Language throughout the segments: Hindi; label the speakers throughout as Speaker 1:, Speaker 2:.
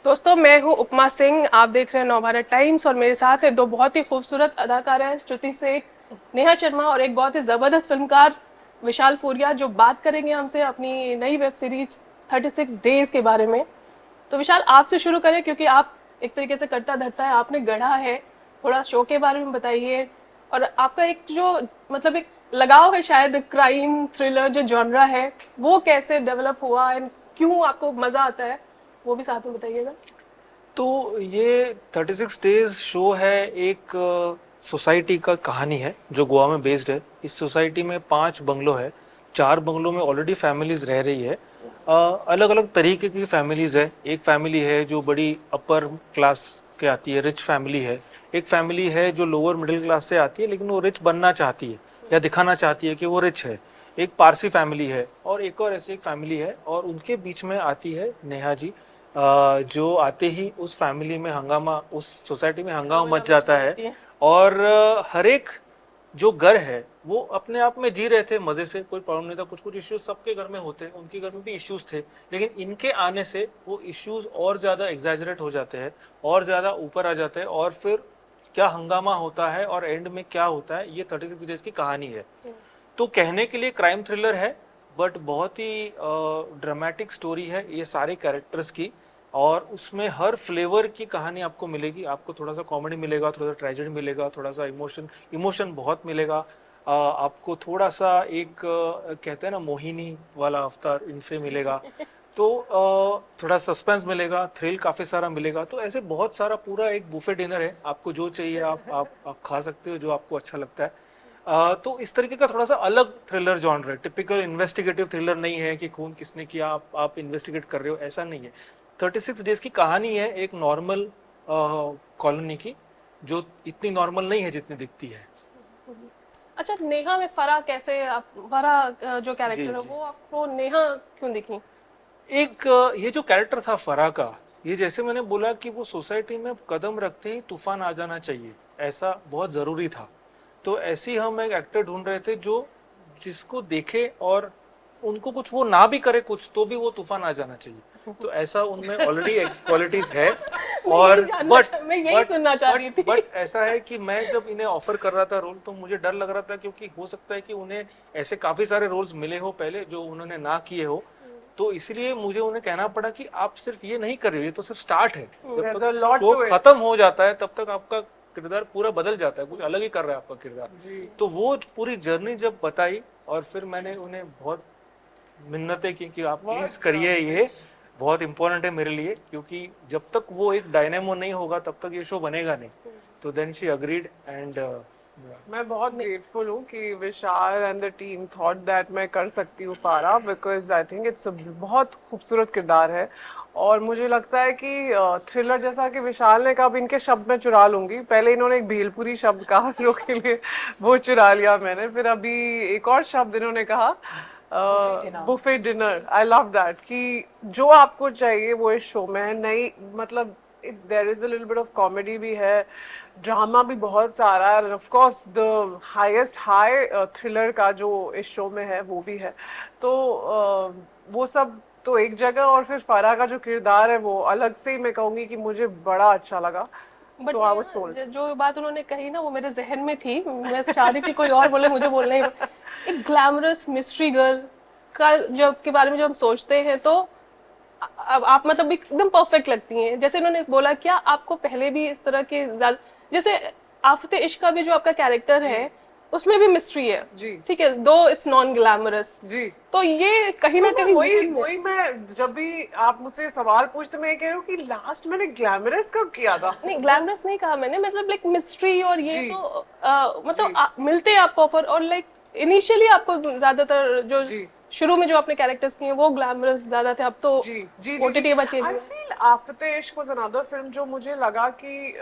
Speaker 1: दोस्तों, मैं हूं उपमा सिंह। आप देख रहे हैं नवभारत टाइम्स और मेरे साथ है दो बहुत ही खूबसूरत अदाकार हैं, श्रुति सेठ, नेहा शर्मा और एक बहुत ही ज़बरदस्त फिल्मकार विशाल फूरिया, जो बात करेंगे हमसे अपनी नई वेब सीरीज 36 डेज के बारे में। तो विशाल, आपसे शुरू करें क्योंकि आप एक तरीके से करता धरता है, आपने गढ़ा है। थोड़ा शो के बारे में बताइए। और आपका एक जो मतलब एक लगाव है शायद क्राइम थ्रिलर जो जॉनरा है, वो कैसे डेवलप हुआ एंड क्यों आपको मज़ा आता है, वो भी साथ में बताइएगा।
Speaker 2: तो ये 36 डेज शो है। एक सोसाइटी का कहानी है जो गोवा में बेस्ड है। इस सोसाइटी में 5 बंगलो है। 4 बंगलों में ऑलरेडी फैमिलीज रह रही है। अलग अलग तरीके की फैमिलीज है। एक फैमिली है जो बड़ी अपर क्लास के आती है, रिच फैमिली है। एक फैमिली है जो लोअर मिडिल क्लास से आती है लेकिन वो रिच बनना चाहती है या दिखाना चाहती है कि वो रिच है। एक पारसी फैमिली है और एक और ऐसी एक फैमिली है, और उनके बीच में आती है नेहा जी। जो आते ही उस फैमिली में हंगामा, उस सोसाइटी में हंगामा मच जाता है।
Speaker 1: जाती है।
Speaker 2: और हर एक जो घर है वो अपने आप में जी रहे थे मजे से, कोई प्रॉब्लम नहीं था। कुछ कुछ इश्यूज सबके घर में होते हैं, उनके घर में भी इश्यूज थे, लेकिन इनके आने से वो इश्यूज और ज्यादा एग्जैजरेट हो जाते हैं, और ज्यादा ऊपर आ जाते हैं, और फिर क्या हंगामा होता है और एंड में क्या होता है, ये 36 डेज की कहानी है। तो कहने के लिए क्राइम थ्रिलर है, बट बहुत ही ड्रामेटिक स्टोरी है ये सारे कैरेक्टर्स की। और उसमें हर फ्लेवर की कहानी आपको मिलेगी। आपको थोड़ा सा कॉमेडी मिलेगा, थोड़ा सा ट्रेजेडी मिलेगा, थोड़ा सा इमोशन इमोशन बहुत मिलेगा। आपको थोड़ा सा एक कहते हैं ना मोहिनी वाला अवतार इनसे मिलेगा। तो थोड़ा सस्पेंस मिलेगा, थ्रिल काफ़ी सारा मिलेगा। तो ऐसे बहुत सारा पूरा एक बुफे डिनर है। आपको जो चाहिए आप खा सकते हो, जो आपको अच्छा लगता है। तो इस तरीके का थोड़ा सा अलग थ्रिलर जॉनर है। टिपिकल इन्वेस्टिगेटिव थ्रिलर नहीं है कि खून किसने किया, आप इन्वेस्टिगेट कर रहे हो, ऐसा नहीं है। 36 डेज की कहानी है एक नॉर्मल कॉलोनी की, जो इतनी नॉर्मल नहीं है जितनी दिखती है।
Speaker 1: अच्छा, नेहा में फरा कैसे फरा जो
Speaker 2: जी
Speaker 1: कैरेक्टर है
Speaker 2: जी।
Speaker 1: वो आपको नेहा क्यों दिखी?
Speaker 2: एक ये जो कैरेक्टर था फरा का, ये जैसे मैंने बोला कि वो सोसाइटी में कदम रखते ही तूफान आ जाना चाहिए, ऐसा बहुत ज़रूरी था। तो ऐसे ही हम एक एक्टर ढूंढ रहे थे जो जिसको देखे और उनको कुछ वो ना भी करे कुछ तो भी वो तूफान आ जाना चाहिए। तो ऐसा उनमें ऑलरेडी क्वालिटीज है। और
Speaker 1: मैं यही
Speaker 2: बट
Speaker 1: सुनना चाह रही थी।
Speaker 2: बट ऐसा है कि मैं जब इन्हें ऑफर कर रहा था रोल, तो मुझे डर लग रहा था क्योंकि हो सकता है कि उन्हें ऐसे काफी सारे रोल्स मिले हो पहले जो उन्होंने ना किए हो। तो इसलिए मुझे उन्हें कहना पड़ा कि आप सिर्फ ये नहीं कर रहे हो, ये तो सिर्फ स्टार्ट है। जब
Speaker 1: There's
Speaker 2: तक
Speaker 1: a lot
Speaker 2: show
Speaker 1: to it.
Speaker 2: खत्म हो जाता है तब तक आपका किरदार पूरा बदल जाता है, कुछ अलग ही कर रहा है आपका किरदार।
Speaker 1: जी।
Speaker 2: तो वो पूरी जर्नी जब बताई, और फिर मैंने उन्हें बहुत मिन्नतें की कि आप प्लीज करिए, ये बहुत इंपॉर्टेंट है मेरे लिए, क्योंकि जब तक वो एक डायनेमो नहीं होगा तब तक ये शो बनेगा नहीं। तो देन शी अग्रीड एंड
Speaker 3: मैं बहुत ग्रेटफुल हूँ कि Vishal and the team thought that मैं कर सकती हूँ पारा, बिकॉज आई थिंक इट्स बहुत खूबसूरत किरदार है। और मुझे लगता है कि थ्रिलर जैसा कि विशाल ने कहा, अब इनके शब्द मैं चुरा लूंगी। पहले इन्होंने एक भेलपुरी शब्द कहा जो के लिए वो चुरा लिया मैंने। फिर अभी एक और शब्द इन्होंने कहा, buffet dinner. I love that कि जो आपको चाहिए वो इस शो में है। नई मतलब there is a little bit of comedy भी है, ड्रामा भी बहुत सारा है, of course the highest high thriller का जो इस शो में है वो भी है। तो वो सब तो एक जगह। और फिर फराह का जो किरदार है वो अलग से ही मैं कहूँगी कि मुझे बड़ा अच्छा लगा।
Speaker 1: बट
Speaker 3: तो आई वाज सोल्ड।
Speaker 1: जो बात उन्होंने कही ना वो मेरे जहन में थी, मैं चाह रही थी कोई और बोले, मुझे बोलना ही एक ग्लैमरस मिस्ट्री गर्ल का जो के बारे में जो हम सोचते हैं, तो अब आप मतलब एकदम परफेक्ट लगती हैं। जैसे उन्होंने बोला, क्या आपको पहले भी इस तरह के जैसे आफते इश्क का भी जो आपका कैरेक्टर
Speaker 3: जी
Speaker 1: है उसमें भी मिस्ट्री है,
Speaker 3: जी
Speaker 1: ठीक है, दो इट्स नॉन ग्लैमरस।
Speaker 3: जी।
Speaker 1: तो ये कहीं ना
Speaker 3: तो मैं
Speaker 1: कहीं
Speaker 3: वही
Speaker 1: जहन में
Speaker 3: वही मैं जब भी आप मुझसे सवाल पूछते मैं ये कह रही हूँ कि लास्ट मैंने ग्लैमरस कब किया था।
Speaker 1: नहीं, ग्लैमरस नहीं कहा मैंने, मतलब लाइक मिस्ट्री और ये
Speaker 3: जी
Speaker 1: तो मतलब
Speaker 3: जी
Speaker 1: मिलते हैं आपको ऑफर, और लाइक इनिशियली आपको ज्यादातर जो
Speaker 3: जी
Speaker 1: शुरू में जो आपने कैरेक्टर्स किए वो ग्लैमरस ज्यादा थे, अब तो
Speaker 3: जी जी जी जी।
Speaker 1: ओटीटी बचे
Speaker 3: आई
Speaker 1: हुए
Speaker 3: फील आफ्टर इश्क वाज अनदर फिल्म जो मुझे लगा कि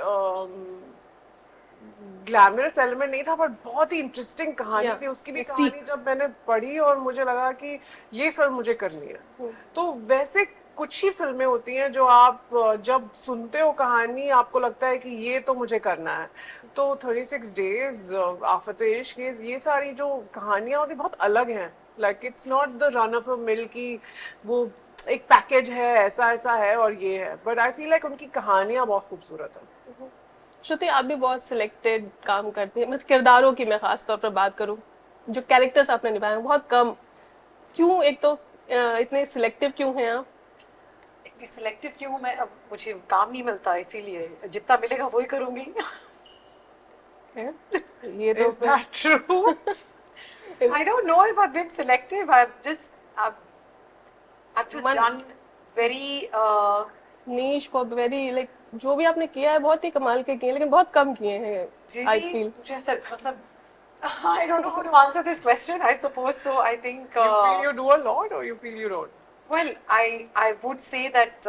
Speaker 3: ग्लैमरस एलिमेंट नहीं था, बट बहुत ही इंटरेस्टिंग कहानी
Speaker 1: या
Speaker 3: थी। उसकी भी
Speaker 1: मिस्टीक।
Speaker 3: कहानी जब मैंने पढ़ी और मुझे लगा कि ये फिल्म मुझे करनी है। तो वैसे कुछ ही फिल्में होती हैं जो आप जब सुनते हो कहानी आपको लगता है कि ये तो मुझे करना है। तो 36 डेज, आफत इश्क, ये सारी जो कहानियां होती बहुत अलग हैं। Like it's not the run of a mill की वो एक पैकेज है, ऐसा ऐसा है और ये है, बट आई फील लाइक उनकी कहानियां बहुत खूबसूरत है।
Speaker 1: श्रुति, आप भी बहुत सिलेक्टेड काम करती हैं, मतलब किरदारों की मैं खास तौर पर बात करूं, जो कैरेक्टर्स आपने निभाए हैं बहुत कम, क्यों? एक तो इतने सिलेक्टिव क्यों हैं आप?
Speaker 4: इतनी सिलेक्टिव क्यों हूँ मैं? अब मुझे काम नहीं मिलता, इसीलिए जितना मिलेगा वही करूंगी।
Speaker 1: ये तो
Speaker 3: Is that true?
Speaker 4: I don't know if I've been selective. I've just
Speaker 1: Man-
Speaker 4: done very
Speaker 1: niche for very like, जो भी आपने किया है बहुत ही कमाल के किए हैं, लेकिन बहुत कम किए हैं आई
Speaker 4: really
Speaker 1: फील।
Speaker 4: मुझे ऐसा मतलब I don't know how to answer this question. I suppose so. I think
Speaker 3: You feel you do a lot or you feel you don't?
Speaker 4: well, I would say that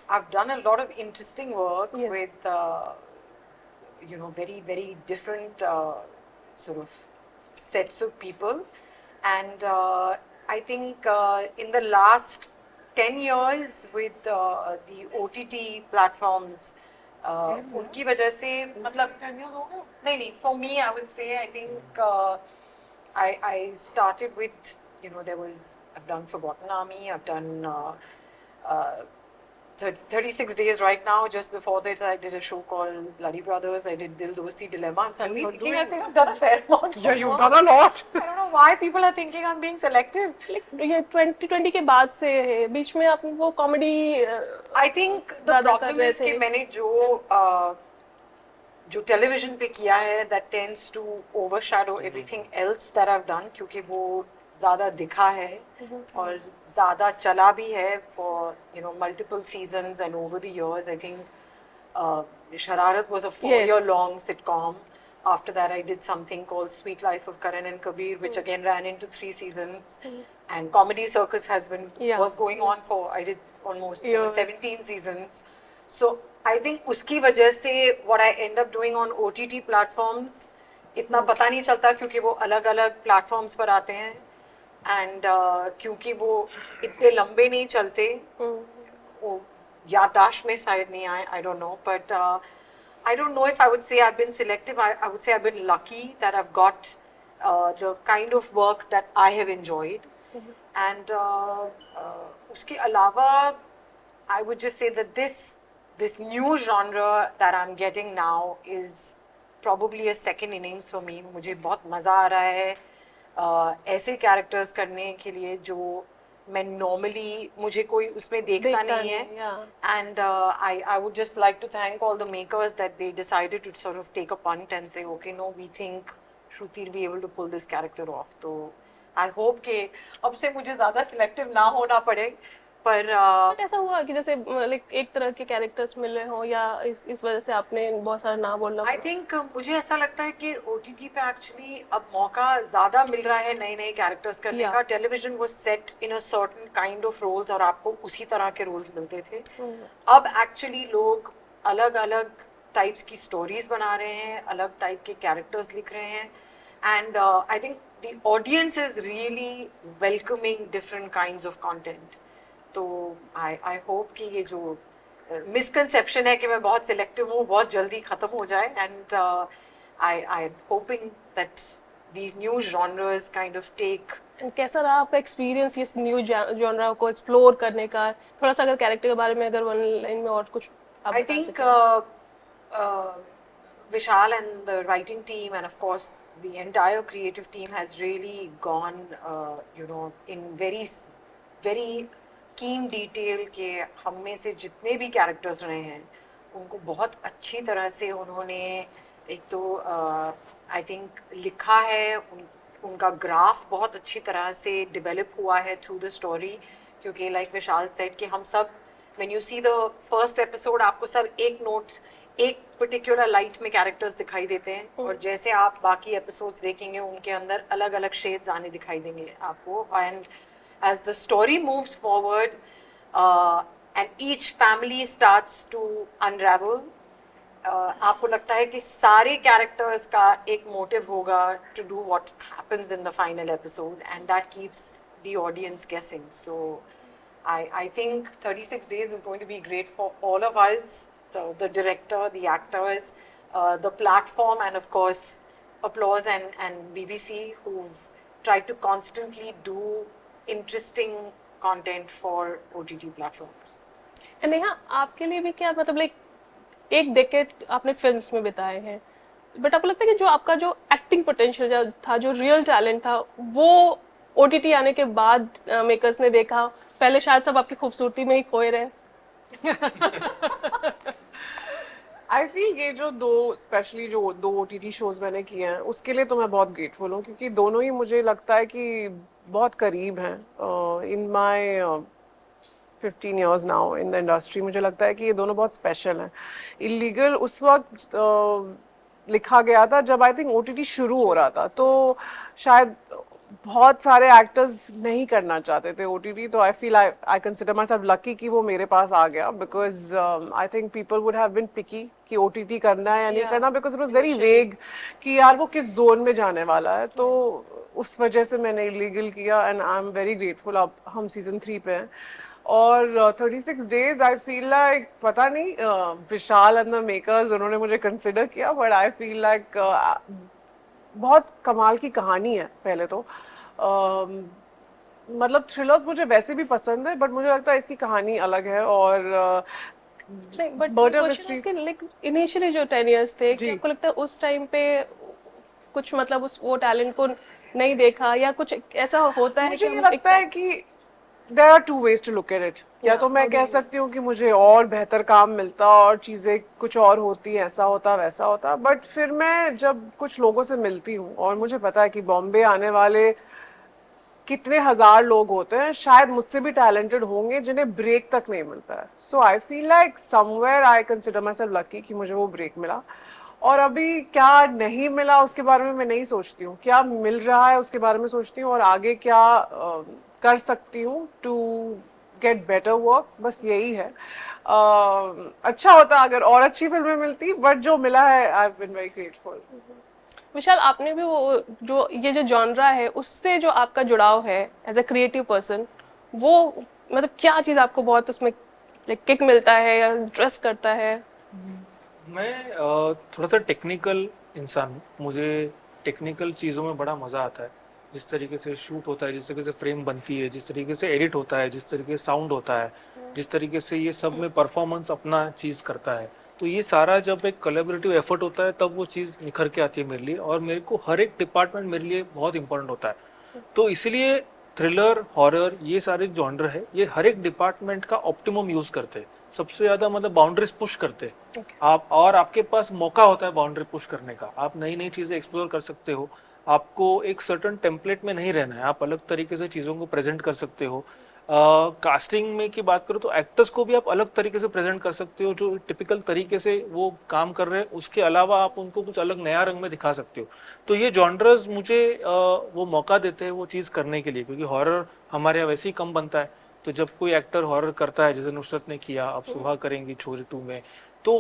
Speaker 4: I've done a lot of interesting work
Speaker 1: Yes.
Speaker 4: with very very different sort of sets of people, and I think in the last 10 years with the OTT platforms, उनकी वजह से मतलब
Speaker 3: 10 years हो गए?
Speaker 4: नहीं, for me I would say I think I started with, I've done Forgotten Army, I've done 36 days right now. Just before that I did a show called Bloody Brothers. I did Dil Dosti Dilemma. I'm suddenly
Speaker 3: You're
Speaker 4: thinking I
Speaker 3: doing-
Speaker 4: think I've done a fair amount of
Speaker 3: Yeah, you've
Speaker 4: work.
Speaker 3: done a lot.
Speaker 4: I don't know why people are thinking I'm being selective.
Speaker 1: ये 2020 के बाद से है, बीच में आप वो कॉमेडी
Speaker 4: I think the
Speaker 1: ज़्यादा कर
Speaker 4: problem
Speaker 1: रहे
Speaker 4: is कि
Speaker 1: थे।
Speaker 4: मैंने जो टेलीविजन पे किया है that tends to overshadow everything else that I've done, क्योंकि वो ज़्यादा दिखा है और ज़्यादा चला भी है for multiple seasons and over the years. I think Shararat was a 4-year long sitcom. After that I did something called Sweet Life of Karan and Kabir, which again ran into 3 seasons. And Comedy Circus was going on for, I did almost there were
Speaker 1: Years.
Speaker 4: 17 seasons. So I think उसकी वजह से what I end up doing on OTT platforms इतना पता नहीं चलता, क्योंकि वो अलग अलग platforms पर आते हैं, and क्योंकि वो इतने लंबे नहीं चलते, वो याददाश्त में शायद नहीं आए, I don't know, but I don't know if I would say I've been selective. I would say I've been lucky that I've got the kind of work that I have enjoyed. And उसके अलावा I would just say that this new genre that I'm getting now is probably a second innings for me. मुझे बहुत मज़ा आ रहा है ऐसे कैरेक्टर्स करने के लिए जो मैं नॉर्मली मुझे कोई उसमें देखता नहीं है. And I would just like to thank all the makers that they decided to sort of take a punt and say, okay, no, we think Shruti will be able to pull this character off. तो I hope कि अब से मुझे ज़्यादा सिलेक्टिव ना होना पड़े, पर
Speaker 1: बट ऐसा हुआ कि जैसे लाइक एक तरह के कैरेक्टर्स मिले हो, या इस वजह से आपने बहुत सारा ना बोलना
Speaker 4: आई थिंक मुझे ऐसा लगता है कि OTT पे एक्चुअली अब मौका ज़्यादा मिल रहा है नए नए कैरेक्टर्स करने का. Television was set in a certain kind of roles और आपको उसी तरह के रोल्स मिलते थे. अब एक्चुअली लोग अलग अलग टाइप्स की स्टोरीज बना रहे हैं, अलग टाइप के कैरेक्टर्स लिख रहे हैं, and I think the audience is really welcoming different kinds of content. तो आई होप कि ये जो मिसकंसेप्शन है कि मैं बहुत सिलेक्टिव हूँ बहुत जल्दी खत्म हो जाए, and I am hoping that these new genres kind of take.
Speaker 1: कैसा रहा आपका एक्सपीरियंस इस न्यू जॉनरा को एक्सप्लोर करने का? थोड़ा सा अगर कैरेक्टर के बारे में अगर वन लाइन में और कुछ आप
Speaker 4: I
Speaker 1: बता
Speaker 4: think
Speaker 1: सकें।
Speaker 4: Vishal and the writing team and of course the entire creative team has really gone in very keen detail के हम में से जितने भी कैरेक्टर्स रहे हैं उनको बहुत अच्छी तरह से उन्होंने एक तो आई थिंक लिखा है, उनका ग्राफ बहुत अच्छी तरह से डेवलप हुआ है थ्रू द स्टोरी, क्योंकि लाइक विशाल सेड कि हम सब when you see the first episode आपको सब एक नोट्स एक पर्टिकुलर लाइट में कैरेक्टर्स दिखाई देते हैं, और जैसे आप बाकी एपिसोड्स देखेंगे उनके अंदर अलग अलग शेड्स आने दिखाई देंगे आपको. And as the story moves forward and each family starts to unravel, आपको लगता है कि सारे कैरेक्टर्स का एक मोटिव होगा to do what happens in the final episode, and that keeps the audience guessing. So I think 36 days is going to be great for all of us, the director, the actors, the platform, and of course Applause and BBC, who've tried to constantly do interesting content for OTT platforms.
Speaker 1: Neha, आपके लिए भी क्या मतलब लाइक एक डेकेड आपने फिल्म्स में बिताए हैं, बट आपको लगता है कि जो आपका जो एक्टिंग पोटेंशियल था, जो रियल टैलेंट था, वो ओटीटी आने के बाद मेकर्स ने देखा? पहले शायद सब आपकी खूबसूरती में ही खोए रहे।
Speaker 3: आई फील ये जो दो स्पेशली जो दो OTT शोज मैंने किए हैं उसके लिए तो मैं बहुत ग्रेटफुल हूँ, क्योंकि दोनों ही मुझे लगता है कि बहुत करीब हैं in my 15 years now in the industry. मुझे लगता है कि ये दोनों बहुत स्पेशल हैं। इलीगल उस वक्त लिखा गया था जब आई थिंक OTT शुरू हो रहा था, तो शायद बहुत सारे एक्टर्स नहीं करना चाहते थे OTT, तो I consider myself lucky कि वो मेरे पास आ गया, because I think people would have been picky कि OTT करना है या नहीं करना, because it was very vague कि यार वो किस जोन में जाने वाला है। तो उस वजह से मैंने इलीगल किया and I am very grateful. अब हम सीजन 3 पे हैं और 36 days आई फील लाइक, पता नहीं विशाल एंड द मेकर्स उन्होंने मुझे कंसिडर किया, बट आई फील लाइक बहुत कमाल की कहानी है। पहले तो मतलब थ्रिलर्स मुझे वैसे भी पसंद है, बट मुझे लगता है इसकी कहानी अलग है। और
Speaker 1: नहीं, बट
Speaker 3: Murder
Speaker 1: क्वेश्चन
Speaker 3: mystery-
Speaker 1: है कि लाइक इनिशियली जो 10 years थे,
Speaker 3: जी।
Speaker 1: क्या आपको लगता है उस टाइम पे कुछ मतलब उस वो टैलेंट को नहीं देखा, या कुछ ऐसा होता है कि
Speaker 3: मुझे ये
Speaker 1: हम
Speaker 3: लगता है कि there are 2 ways to look at it. या तो मैं कह सकती हूँ कि मुझे और बेहतर काम मिलता और चीज़ें कुछ और होती, ऐसा होता वैसा होता, बट फिर मैं जब कुछ लोगों से मिलती हूँ और मुझे पता है कि बॉम्बे आने वाले कितने हजार लोग होते हैं, शायद मुझसे भी टैलेंटेड होंगे जिन्हें ब्रेक तक नहीं मिलता है। So I feel like somewhere I consider myself lucky कि मुझे वो ब्रेक मिला। और अभी क्या नहीं मिला उसके बारे में मैं नहीं सोचती हूँ, क्या मिल रहा है उसके बारे में सोचती हूँ, और आगे क्या कर सकती हूँ टू गेट बेटर वर्क, बस यही है। अच्छा होता अगर और अच्छी फिल्में मिलती, बट जो मिला है I have been very grateful.
Speaker 1: Vishal, आपने भी वो जो ये जो जॉनरा है उससे जो आपका जुड़ाव है एज अ क्रिएटिव पर्सन, वो मतलब क्या चीज़ आपको बहुत उसमें लाइक किक मिलता है या इंटरेस्ट करता है?
Speaker 2: मैं थोड़ा सा टेक्निकल इंसान हूँ, मुझे टेक्निकल चीज़ों में बड़ा मज़ा आता है। जिस तरीके से शूट होता है, जिस तरीके से फ्रेम बनती है, जिस तरीके से एडिट होता है, जिस तरीके से साउंड होता है, जिस तरीके से ये सब में परफॉर्मेंस अपना चीज़ करता है, तो ये सारा जब एक कोलैबोरेटिव एफर्ट होता है तब वो चीज़ निखर के आती है मेरे लिए। और मेरे को हर एक डिपार्टमेंट मेरे लिए बहुत इंपॉर्टेंट होता है। तो इसलिए थ्रिलर, हॉरर, ये सारे जॉनर है, ये हर एक डिपार्टमेंट का ऑप्टिमम यूज़ करते हैं। सबसे ज़्यादा मतलब बाउंड्रीज पुश करते हैं आप, और आपके पास मौका होता है बाउंड्री पुश करने का। आप नई नई चीज़ें एक्सप्लोर कर सकते हो। आपको एक सर्टन टेम्पलेट में नहीं रहना है, आप अलग तरीके से चीज़ों को प्रेजेंट कर सकते हो। कास्टिंग में की बात करो तो एक्टर्स को भी आप अलग तरीके से प्रेजेंट कर सकते हो, जो टिपिकल तरीके से वो काम कर रहे हैं उसके अलावा आप उनको कुछ अलग नया रंग में दिखा सकते हो। तो ये जॉनर्स मुझे वो मौका देते हैं वो चीज़ करने के लिए, क्योंकि हॉरर हमारे यहाँ वैसे ही कम बनता है। तो जब कोई एक्टर हॉरर करता है, जैसे नुसरत ने किया, अब सुहा करेंगी छोरी 2 में, तो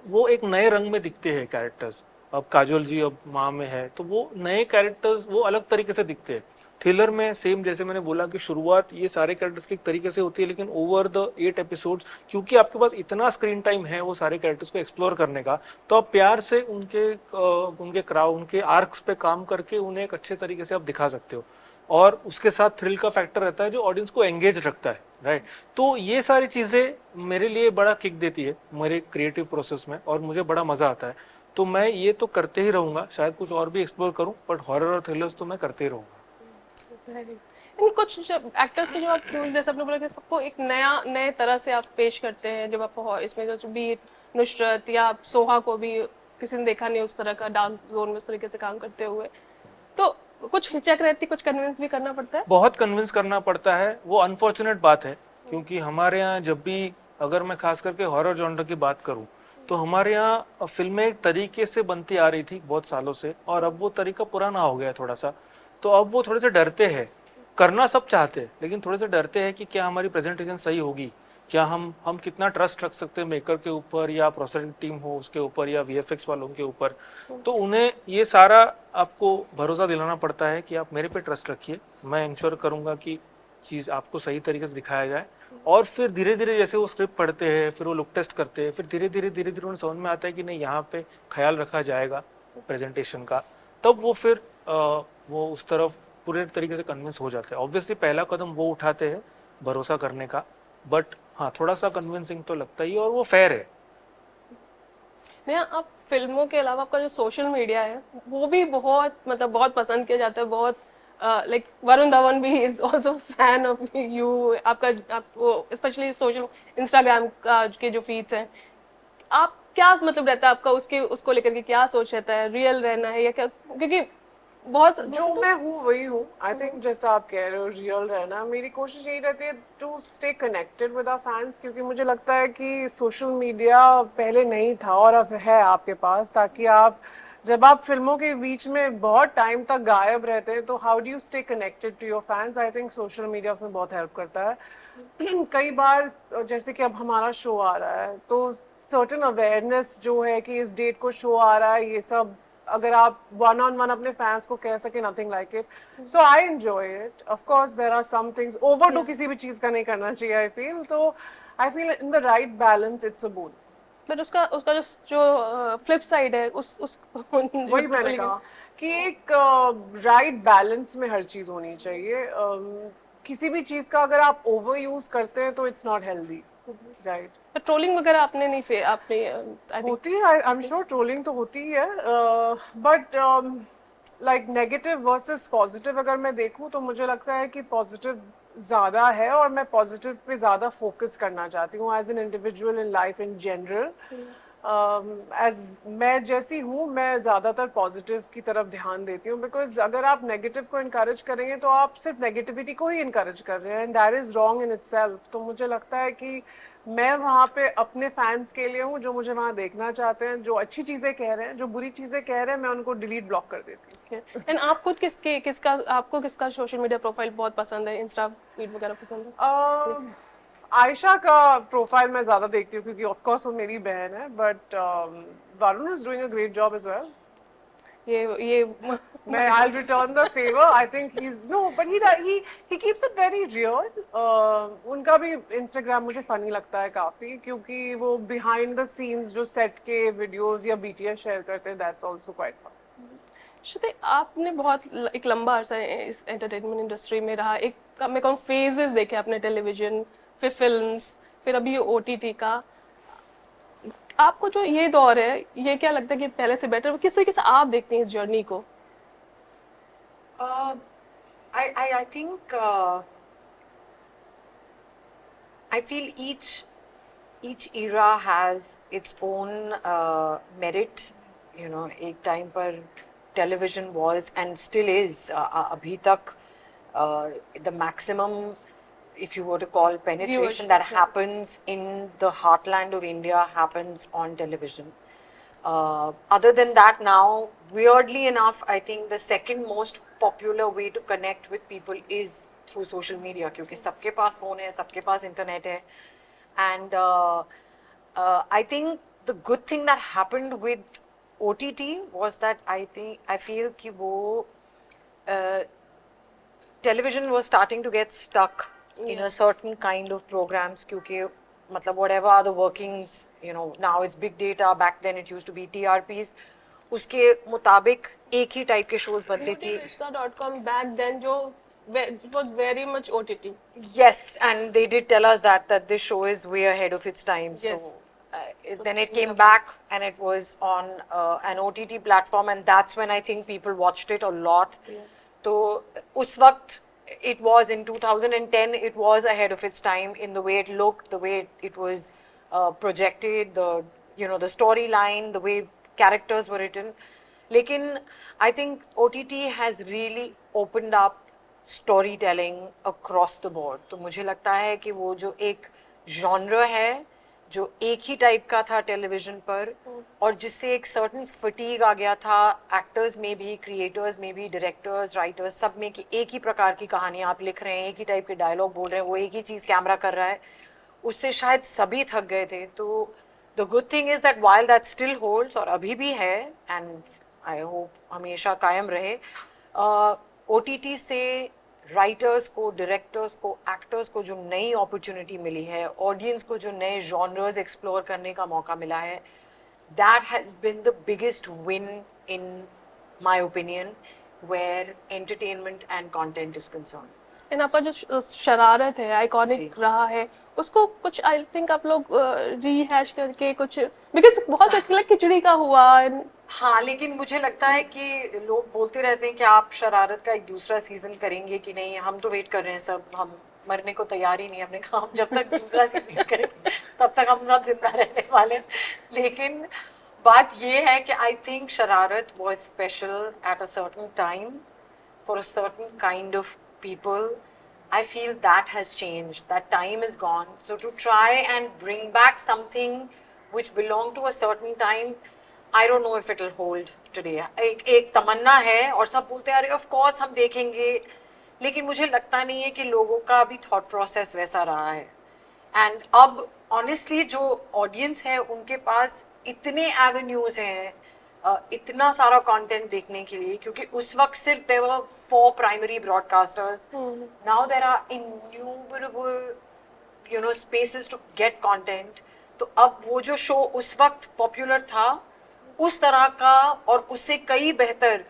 Speaker 2: वो एक नए रंग में दिखते हैं कैरेक्टर्स। अब काजोल जी अब माँ में है, तो वो नए कैरेक्टर्स वो अलग तरीके से दिखते हैं। थ्रिलर में सेम, जैसे मैंने बोला कि शुरुआत ये सारे कैरेक्टर्स की एक तरीके से होती है, लेकिन ओवर द 8 एपिसोड्स, क्योंकि आपके पास इतना स्क्रीन टाइम है वो सारे कैरेक्टर्स को एक्सप्लोर करने का, तो आप प्यार से उनके क्राउड, उनके आर्क्स पे काम करके उन्हें एक अच्छे तरीके से आप दिखा सकते हो। और उसके साथ थ्रिल का फैक्टर रहता है जो ऑडियंस को एंगेज रखता है, राइट। तो ये सारी चीज़ें मेरे लिए बड़ा किक देती है मेरे क्रिएटिव प्रोसेस में, और मुझे बड़ा मज़ा आता है। तो मैं ये तो करते ही रहूँगा, शायद कुछ और भी एक्सप्लोर करूँ, बट हॉरर और थ्रिलर्स तो मैं करते ही रहूँगा।
Speaker 1: इन कुछ जब एक्टर्स को, जब आप जैसे आपने बोला कि सबको एक नए तरह से आप पेश करते हैं, जब आप इसमें जो भी नुसरत या सोहा को भी किसी ने देखा नहीं उस तरह का डार्क जोन में उस तरीके से काम करते हुए, तो कुछ हिचक रहती, कुछ कन्विंस भी करना पड़ता है?
Speaker 2: बहुत कन्विंस करना पड़ता है, वो अनफॉर्चुनेट बात है, क्योंकि हमारे यहाँ जब भी, अगर मैं खास करके हॉरर जॉनर की बात करूँ, तो हमारे यहाँ फिल्में एक तरीके से बनती आ रही थी बहुत सालों से, और अब वो तरीका पुराना हो गया थोड़ा सा। तो अब वो थोड़े से डरते हैं, करना सब चाहते हैं, लेकिन थोड़े से डरते हैं कि क्या हमारी प्रेजेंटेशन सही होगी, क्या हम कितना ट्रस्ट रख सकते हैं मेकर के ऊपर, या प्रोसेसिंग टीम हो उसके ऊपर, या वीएफएक्स वालों के ऊपर। तो उन्हें ये सारा आपको भरोसा दिलाना पड़ता है कि आप मेरे पे ट्रस्ट रखिए, मैं इंश्योर करूंगा कि चीज़ आपको सही तरीके से दिखाया जाए। और फिर धीरे धीरे जैसे वो स्क्रिप्ट पढ़ते हैं, फिर वो लुक टेस्ट करते हैं, फिर धीरे धीरे उन्हें समझ में आता है कि नहीं, यहाँ पे ख्याल रखा जाएगा प्रेजेंटेशन का, तब वो फिर वो उस तरफ पूरे तरीके से कन्विंस हो जाते हैं। ऑब्वियसली पहला कदम वो उठाते हैं भरोसा करने का, बट हाँ थोड़ा सा कन्विंसिंग तो लगता ही है और वो फेयर है।
Speaker 1: नहीं, आप फिल्मों के अलावा आपका जो सोशल मीडिया है वो भी बहुत मतलब बहुत पसंद किया जाता है, बहुत लाइक वरुण धवन भी is also fan of you. आपका आप वो स्पेशली सोशल इंस्टाग्राम का के जो फीड्स हैं, आप क्या मतलब रहता है आपका उसके उसको लेकर के, क्या सोच रहता है, रियल रहना है या क्या? क्योंकि बहुत
Speaker 3: जो मैं हूँ वही हूँ। आई थिंक जैसा आप कह रहे हो रियल रहना, मेरी कोशिश यही रहती है to stay connected with our fans, क्योंकि मुझे लगता है कि सोशल मीडिया पहले नहीं था और अब है आपके पास, ताकि आप जब आप फिल्मों के बीच में बहुत टाइम तक गायब रहते हैं तो how do you stay connected to your fans. I think social media उसमें बहुत हेल्प करता है। कई बार जैसे कि अब हमारा शो आ रहा है तो सर्टेन अवेयरनेस जो है कि इस डेट को शो आ रहा है, ये सब अगर आप वन ऑन वन अपने फैंस को कह सके, nothing like it. So I enjoy it. Of course there are some things, overdo किसी भी चीज का नहीं करना चाहिए आई फील। तो I feel in the right balance it's a both.
Speaker 1: But उसका उसका जो फ्लिप साइड है उस
Speaker 3: वही मैंने कहा कि एक राइट बैलेंस में हर चीज होनी चाहिए। किसी भी चीज का अगर आप ओवर यूज करते हैं तो it's not healthy, right.
Speaker 1: Trolling वगैरह आपने नहीं आपने आई थिंक
Speaker 3: होती है, आई एम श्योर ट्रोलिंग तो होती ही है, but like negative versus positive अगर मैं देखूं तो मुझे लगता है कि पॉजिटिव ज़्यादा है और मैं पॉजिटिव पे ज़्यादा फोकस करना चाहती हूँ as an individual in life in general. As मैं जैसी हूँ मैं ज़्यादातर पॉजिटिव की तरफ ध्यान देती हूँ, बिकॉज अगर आप नेगेटिव को इनकरेज करेंगे तो आप सिर्फ नेगेटिविटी को ही इनकरेज कर रहे हैं and that is wrong in itself. तो मुझे लगता है कि मैं वहाँ पे अपने फैंस के लिए हूँ जो मुझे वहाँ देखना चाहते हैं, जो अच्छी चीज़ें कह रहे हैं, जो बुरी चीज़ें कह रहे हैं मैं उनको डिलीट ब्लॉक कर देती हूँ।
Speaker 1: एंड आप खुद किसका आपको किसका सोशल मीडिया प्रोफाइल बहुत पसंद है, इंस्टा फीड वगैरह पसंद है?
Speaker 3: आयशा का प्रोफाइल मैं ज़्यादा देखती हूँ क्योंकि ऑफ कोर्स वो मेरी बहन है, but Varun is doing a great job as well.
Speaker 1: ये
Speaker 3: मैं I'll return the favor. I think he's no, but he keeps it very real. उनका भी Instagram मुझे funny लगता है काफी, क्योंकि वो behind the scenes जो set के videos या BTS शेयर करते हैं, that's also quite fun.
Speaker 1: श्रुति, आपने बहुत एक लंबा अरसा इस एंटरटेनमेंट इंडस्ट्री में रहा, एक मैं कहूँ फेजेस देखे आपने, टेलीविजन, फिर फिल्म्स, फिर अभी ये OTT का। आपको जो ये दौर है, ये क्या लगता है कि पहले से बेटर, किस तरीके से आप देखते हैं इस जर्नी को?
Speaker 4: I think I feel each era has its own merit. You know, एक time पर television was and still is अभी तक the maximum, if you were to call penetration, that happens in the heartland of India happens on television. Other than that, now, weirdly enough, I think the second most popular way to connect with people is through social media, क्योंकि सबके पास phone है, सबके पास internet है, and I think the good thing that happened with OTT was that I feel कि वो television was starting to get stuck in a certain kind of programs, क्योंकि मतलब whatever are the workings, you know, now it's big data, back then it used to be TRPs, उसके मुताबिक एक ही टाइप के शोज बनते थे।
Speaker 1: Rishta.com back then जो it was very much OTT.
Speaker 4: Yes, and they did tell us that this show is way ahead of its time.
Speaker 1: Yes.
Speaker 4: So then it came back and it was on an OTT platform, and that's when I think people watched it a lot. तो उस वक्त it was in 2010, it was ahead of its time in the way it looked, the way it was projected, the storyline, the way characters were written. लेकिन I think OTT has really opened up storytelling across the board. तो मुझे लगता है कि वो जो एक genre है जो एक ही टाइप का था टेलीविजन पर, और जिससे एक सर्टन फटीग आ गया था एक्टर्स में भी, क्रिएटर्स में भी, डायरेक्टर्स, राइटर्स, सब में, कि एक ही प्रकार की कहानी आप लिख रहे हैं, एक ही टाइप के डायलॉग बोल रहे हैं, वो एक ही चीज़ कैमरा कर रहा है, उससे शायद सभी थक गए थे। तो the good thing is that while that still holds, और अभी भी है, एंड आई होप हमेशा कायम रहे, OTT से राइटर्स को, डायरेक्टर्स को, एक्टर्स को जो नई अपॉर्चुनिटी मिली है, ऑडियंस को जो नए जॉनर्स एक्सप्लोर करने का मौका मिला है, that has been the biggest win in my opinion where entertainment and content is concern.
Speaker 1: And आपका जो शरारत है आइकॉनिक
Speaker 4: जी।
Speaker 1: रहा है, उसको कुछ आई थिंक आप लोग रीहैश करके कुछ, बिकॉज बहुत like खिचड़ी का हुआ and
Speaker 4: हाँ, लेकिन मुझे लगता है कि लोग बोलते रहते हैं कि आप शरारत का एक दूसरा सीजन करेंगे कि नहीं। हम तो वेट कर रहे हैं सब, हम मरने को तैयार ही नहीं है। हमने कहा हम जब तक दूसरा सीजन करेंगे तब तक हम सब जिंदा रहने वाले हैं। लेकिन बात ये है कि आई थिंक शरारत was special at a certain time for a certain kind of people. I feel that has changed. That time is gone. So to try and bring back something which belonged to a certain time, I don't know if it'll hold today. एक तमन्ना है और सब बोलते हैं अरे of course हम देखेंगे, लेकिन मुझे लगता नहीं है कि लोगों का भी थॉट प्रोसेस वैसा रहा है। एंड अब ऑनेस्टली जो ऑडियंस है उनके पास इतने एवेन्यूज हैं, इतना सारा कंटेंट देखने के लिए, क्योंकि उस वक्त सिर्फ there were 4 primary broadcasters. Now there are innumerable spaces to get content. तो अब वो जो शो उस वक्त पॉपुलर था उस तरह का और उससे कई बेहतर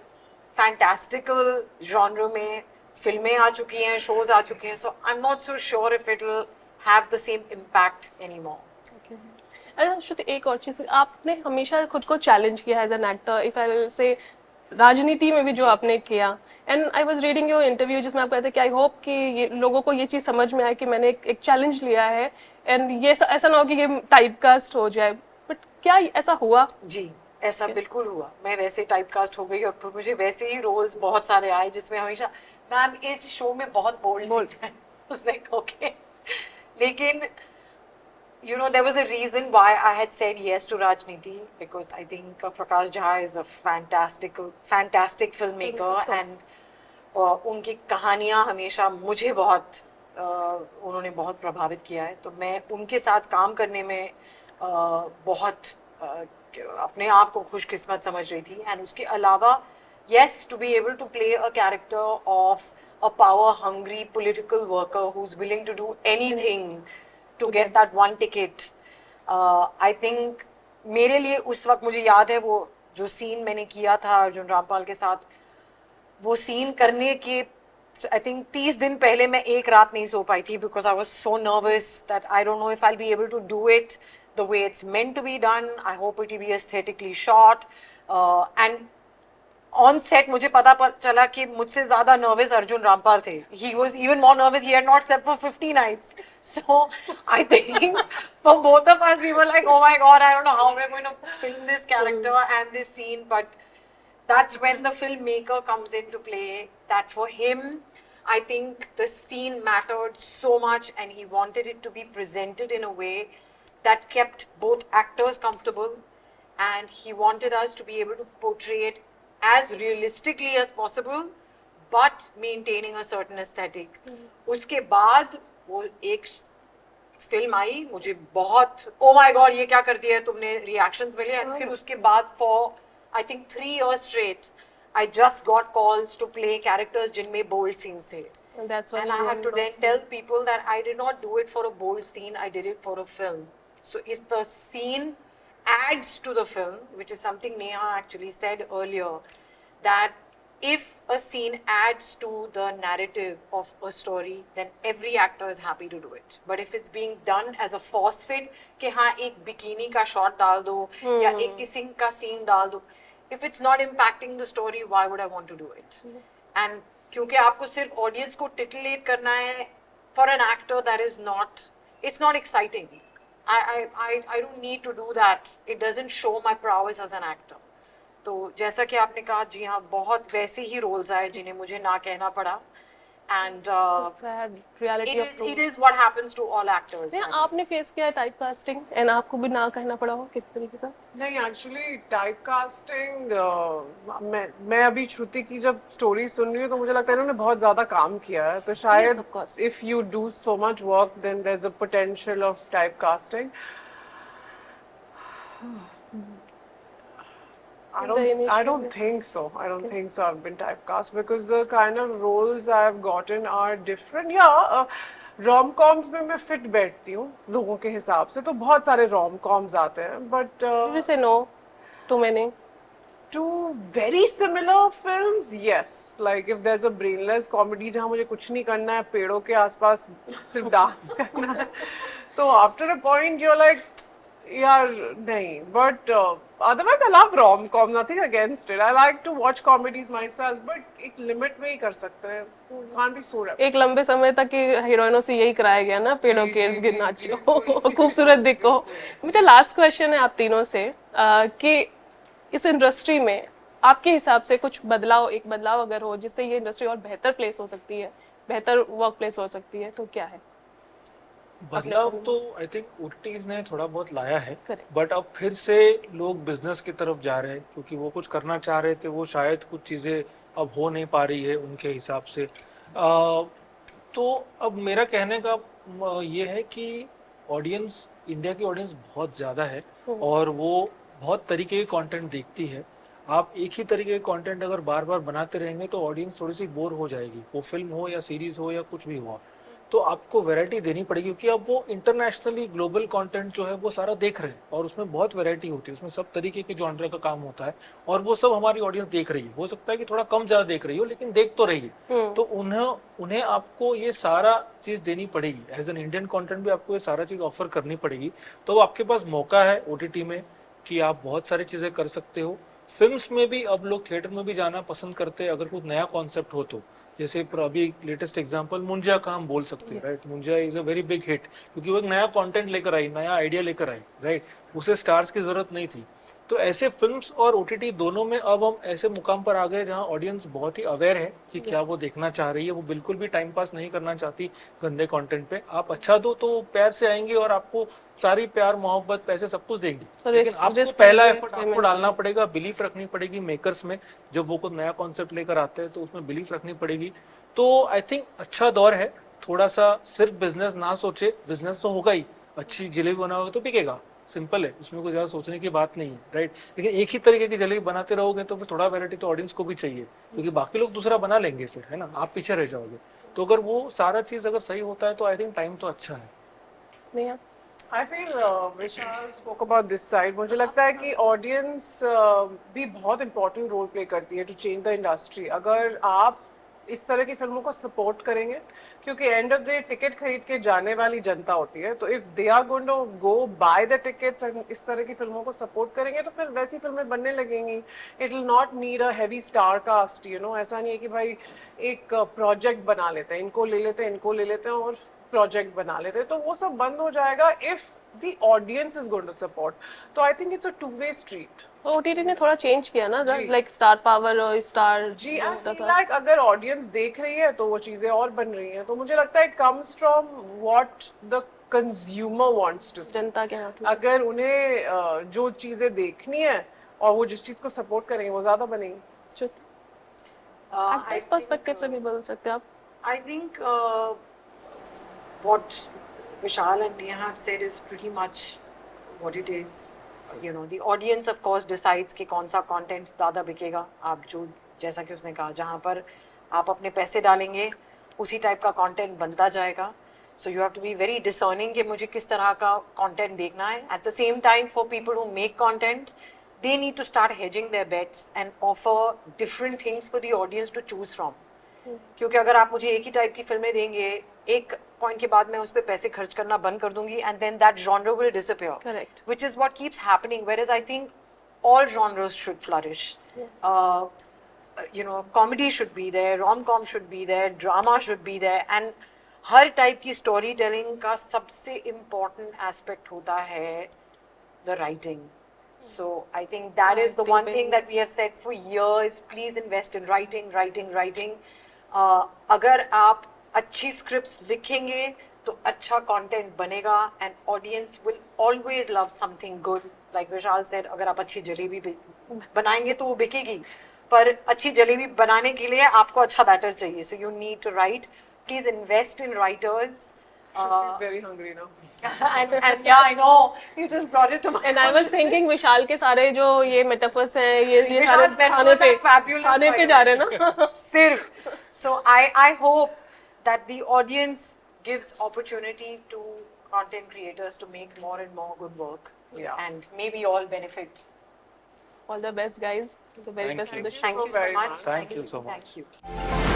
Speaker 4: फैंटास्टिकल जॉनर में फिल्में आ चुकी हैं, शोज आ चुके हैं। So I am not so sure if it will have the same impact anymore.
Speaker 1: अच्छा श्रुति, एक और चीज, आपने हमेशा खुद को चैलेंज किया as an actor, if I will say राजनीति में भी जो आपने किया, and I was reading your interview जिसमें आप कहते हैं कि आई होप कि ये लोगों को ये चीज़ समझ में आए कि मैंने एक चैलेंज लिया है एंड ये ऐसा ना हो कि ये टाइपकास्ट हो जाए, बट क्या ऐसा हुआ?
Speaker 4: जी, ऐसा बिल्कुल हुआ। मैं वैसे टाइपकास्ट हो गई और फिर मुझे वैसे ही रोल्स बहुत सारे आए जिसमें हमेशा मैम इस शो में बहुत बोल्ड है उसने ओके। लेकिन you know there was a reason why I had said yes to Rajniti, because I think Prakash Jha is a fantastic filmmaker and उनकी कहानियाँ हमेशा मुझे बहुत उन्होंने बहुत प्रभावित किया है। तो मैं उनके साथ काम करने में बहुत अपने आप को खुशकिस्मत समझ रही थी। एंड उसके अलावा yes, to be able to play a character of a power hungry political worker who's willing to do anything to get that one ticket, I think मेरे लिए उस वक्त मुझे याद है वो जो सीन मैंने किया था अर्जुन रामपाल के साथ, वो सीन करने के आई थिंक 30 दिन पहले मैं एक रात नहीं सो पाई थी, because I was so nervous that I don't know if I be able to do it the way it's meant to be done. I hope it will be aesthetically shot and on set मुझे पता चला कि मुझसे ज्यादा नर्वस अर्जुन रामपाल थे। He was even more nervous, he had not slept for 50 nights. So I think for both of us we were like oh my God, I don't know how we are going to film this character and this scene, but that's when the filmmaker comes into play, that for him I think the scene mattered so much and he wanted it to be presented in a way that kept both actors comfortable, and he wanted us to be able to portray it as realistically as possible but maintaining a certain aesthetic. उसके बाद वो एक फिल्म आई, मुझे बहुत ओ माय गॉड ये क्या कर दिया है तुमने रिएक्शंस मिले, एंड फिर उसके बाद for I think 3 years straight, I just got calls to play characters जिनमें bold scenes थे.
Speaker 1: And that's why
Speaker 4: And I had to then tell people that I did not do it for a bold scene, I did it for a film. So if the scene adds to the film, which is something Neha actually said earlier, that if a scene adds to the narrative of a story, then every actor is happy to do it. But if it's being done as a force fit, कि हाँ एक बिकिनी का शॉट डाल दो या एक किसिंग का सीन डाल दो, if it's not impacting the story, why would I want to do it? And क्योंकि आपको सिर्फ ऑडियंस को टिटिलेट करना है, for an actor that is not, it's not exciting. I don't need to do that. It doesn't show my prowess as an actor. तो जैसा कि आपने कहा, जी हाँ, बहुत वैसे ही रोल्स आए जिन्हें मुझे ना कहना पड़ा, and it is what happens to all actors.
Speaker 1: आपने फेस किया है टाइप कास्टिंग एंड आपको भी ना कहना पड़ा हो किस तरीके का?
Speaker 3: नहीं, एक्चुअली टाइप कास्टिंग मैं अभी श्रुति की जब स्टोरी सुन रही हूँ तो मुझे लगता है इन्होंने बहुत ज्यादा काम किया है, तो शायद if you do so much work then there is a potential of type casting. I don't think so. I don't think so. I've been typecast because the kind of roles I've gotten are different. Yeah, rom-coms में मैं fit बैठती हूँ लोगों के हिसाब से, तो बहुत सारे rom-coms आते हैं, but
Speaker 1: you say no too many?
Speaker 3: To very similar films, yes. Like if there's a brainless comedy जहाँ मुझे कुछ नहीं करना है, पेड़ों के आसपास सिर्फ डांस करना है, तो after a point you're like, यार नहीं. But otherwise I love rom-com, nothing against it. I like to watch comedies myself, but एक limit में ही कर सकते हैं. Can't be so
Speaker 1: एक लंबे समय तक की हीरोइनों से यही कराया गया ना, पेड़ों के इर्द गिर्द नाचो, खूबसूरत दिखो. मेरा लास्ट क्वेश्चन है आप तीनों से कि इस इंडस्ट्री में आपके हिसाब से कुछ बदलाव, एक बदलाव अगर हो जिससे ये इंडस्ट्री और बेहतर प्लेस हो सकती है, बेहतर वर्क प्लेस हो सकती है, तो क्या है?
Speaker 2: बदलाव तो आई थिंक ओटीटीज ने थोड़ा बहुत लाया है,
Speaker 1: Correct.
Speaker 2: बट अब फिर से लोग बिजनेस की तरफ जा रहे हैं क्योंकि वो कुछ करना चाह रहे थे, वो शायद कुछ चीज़ें अब हो नहीं पा रही है उनके हिसाब से. तो अब मेरा कहने का ये है कि ऑडियंस, इंडिया की ऑडियंस बहुत ज़्यादा है और वो बहुत तरीके के कंटेंट देखती है. आप एक ही तरीके के कंटेंट अगर बार बार बनाते रहेंगे तो ऑडियंस थोड़ी सी बोर हो जाएगी, वो फिल्म हो या सीरीज हो या कुछ भी हो. तो आपको वैरायटी देनी पड़ेगी क्योंकि अब वो इंटरनेशनली ग्लोबल कंटेंट जो है वो सारा देख रहे हैं और उसमें बहुत वैरायटी होती है, उसमें सब तरीके के जॉनर का काम होता है और वो सब हमारी ऑडियंस देख रही है. हो सकता है कि थोड़ा कम ज्यादा देख रही हो लेकिन देख तो रही है. तो उन्हें आपको ये सारा चीज देनी पड़ेगी. एज एन इंडियन कंटेंट भी आपको ये सारा चीज ऑफर करनी पड़ेगी. तो आपके पास मौका है ओटीटी में कि आप बहुत सारी चीजें कर सकते हो. फिल्म्स में भी अब लोग थिएटर में भी जाना पसंद करते हैं अगर कुछ नया कॉन्सेप्ट हो तो. जैसे अभी लेटेस्ट एग्जांपल मुंजा का हम बोल सकते हैं, right. Munjya is a very big hit क्योंकि वो एक नया कंटेंट लेकर आई, नया आइडिया लेकर आई, राइट. उसे स्टार्स की जरूरत नहीं थी. तो ऐसे फिल्म्स और ओटीटी दोनों में अब हम ऐसे मुकाम पर आ गए जहां ऑडियंस बहुत ही अवेयर है कि क्या वो देखना चाह रही है. वो बिल्कुल भी टाइम पास नहीं करना चाहती गंदे कंटेंट पे. आप अच्छा दो तो प्यार से आएंगे और आपको सारी प्यार मोहब्बत पैसे सब कुछ देंगे. लेकिन आपको पहला एफर्ट आपको डालना पड़ेगा, बिलीफ रखनी पड़ेगी मेकर्स में. जब वो कुछ नया कॉन्सेप्ट लेकर आते हैं तो उसमें बिलीफ रखनी पड़ेगी. तो आई थिंक अच्छा दौर है. थोड़ा सा सिर्फ बिजनेस ना सोचे, बिजनेस तो होगा ही. अच्छी जलेबी बनाओगे तो बिकेगा, सिंपल है, उसमें कोई ज्यादा सोचने की बात नहीं है, राइट. लेकिन एक ही तरीके की जलेबी बनाते रहोगे तो फिर थोड़ा वैरायटी तो ऑडियंस को भी चाहिए क्योंकि बाकी लोग दूसरा बना लेंगे फिर, है ना. आप पीछे रह जाओगे. तो अगर वो सारा चीज अगर सही होता है तो आई थिंक टाइम तो अच्छा है.
Speaker 1: नहीं
Speaker 3: I feel Vishal spoke about this side. मुझे लगता है कि ऑडियंस भी बहुत important रोल प्ले करती है to change the industry. अगर आप इस तरह की फिल्मों को सपोर्ट करेंगे, क्योंकि एंड ऑफ द टिकट खरीद के जाने वाली जनता होती है, तो if they are going to go by the tickets and इस तरह की फिल्मों को सपोर्ट करेंगे तो फिर वैसी फिल्में बनने लगेंगी. It will not need a heavy star cast, you know. ऐसा नहीं है कि भाई एक प्रोजेक्ट बना लेते हैं, इनको ले लेते हैं, इनको ले लेते हैं और प्रोजेक्ट बना लेते हैं, तो वो सब बंद हो जाएगा if the audience is going to support. तो I think it's a two way street.
Speaker 1: OTT ने थोड़ा चेंज किया ना, लाइक स्टार पावर और स्टार
Speaker 3: जी. आई फील लाइक अगर ऑडियंस देख रही है तो वो चीजें और बन रही हैं. तो मुझे लगता है it comes from what the consumer wants to.
Speaker 1: जनता के हाथ में.
Speaker 3: अगर उन्हें जो चीजें देखनी है और वो जिस चीज को सपोर्ट करेंगे वो ज्यादा बनेगी.
Speaker 1: आप इस पर्सपेक्टिव से भी बोल सकते हैं आप.
Speaker 4: I think what Vishal and Neha have said is pretty much what it is. You know, the audience of course decides कि कौन सा content ज़्यादा बिकेगा. आप जो जैसा कि उसने कहा, जहाँ पर आप अपने पैसे डालेंगे उसी टाइप का content बनता जाएगा. So you have to be very discerning कि मुझे किस तरह का content देखना है. At the same time, for people who make content, they need to start hedging their bets and offer different things for the audience to choose from. क्योंकि अगर आप मुझे एक ही टाइप की फिल्में देंगे, एक पॉइंट के बाद मैं उस पर पैसे खर्च करना बंद कर दूंगी and then that genre will disappear.
Speaker 1: Correct.
Speaker 4: Which is what keeps happening, whereas I think all genres should flourish. You know, comedy should be there, rom-com should be there, drama should be there, and her type की स्टोरी टेलिंग का सबसे इम्पोर्टेंट एस्पेक्ट होता है the writing. So I think that is the one thing that we have said for years. Please invest in writing. अगर आप अच्छी स्क्रिप्ट्स लिखेंगे तो अच्छा कंटेंट बनेगा and audience will always love something good. Like Vishal said, अगर आप अच्छी जलेबी बनाएंगे तो वो बिकेगी, पर अच्छी जलेबी बनाने के लिए आपको अच्छा बैटर चाहिए. So you need to write. Please invest in writers.
Speaker 3: He's very hungry now.
Speaker 4: and yeah, I know, you just brought it to my
Speaker 1: And I was thinking विशाल के सारे जो ये मेटाफर्स हैं, ये सारे
Speaker 4: Vishal's metaphors are fabulous,
Speaker 1: खाने
Speaker 4: by
Speaker 1: पे
Speaker 4: the
Speaker 1: जा
Speaker 4: way.
Speaker 1: रहे हैं ना.
Speaker 4: सिर्फ. So I hope that the audience gives opportunity to content creators to make more and more good work.
Speaker 3: Yeah.
Speaker 4: And maybe all benefit
Speaker 1: All the best, guys. The very
Speaker 2: Thank
Speaker 1: best
Speaker 2: you.
Speaker 1: for the show.
Speaker 4: Thank you so
Speaker 3: very
Speaker 4: much.
Speaker 3: much.
Speaker 2: Thank you so much.
Speaker 4: Thank you.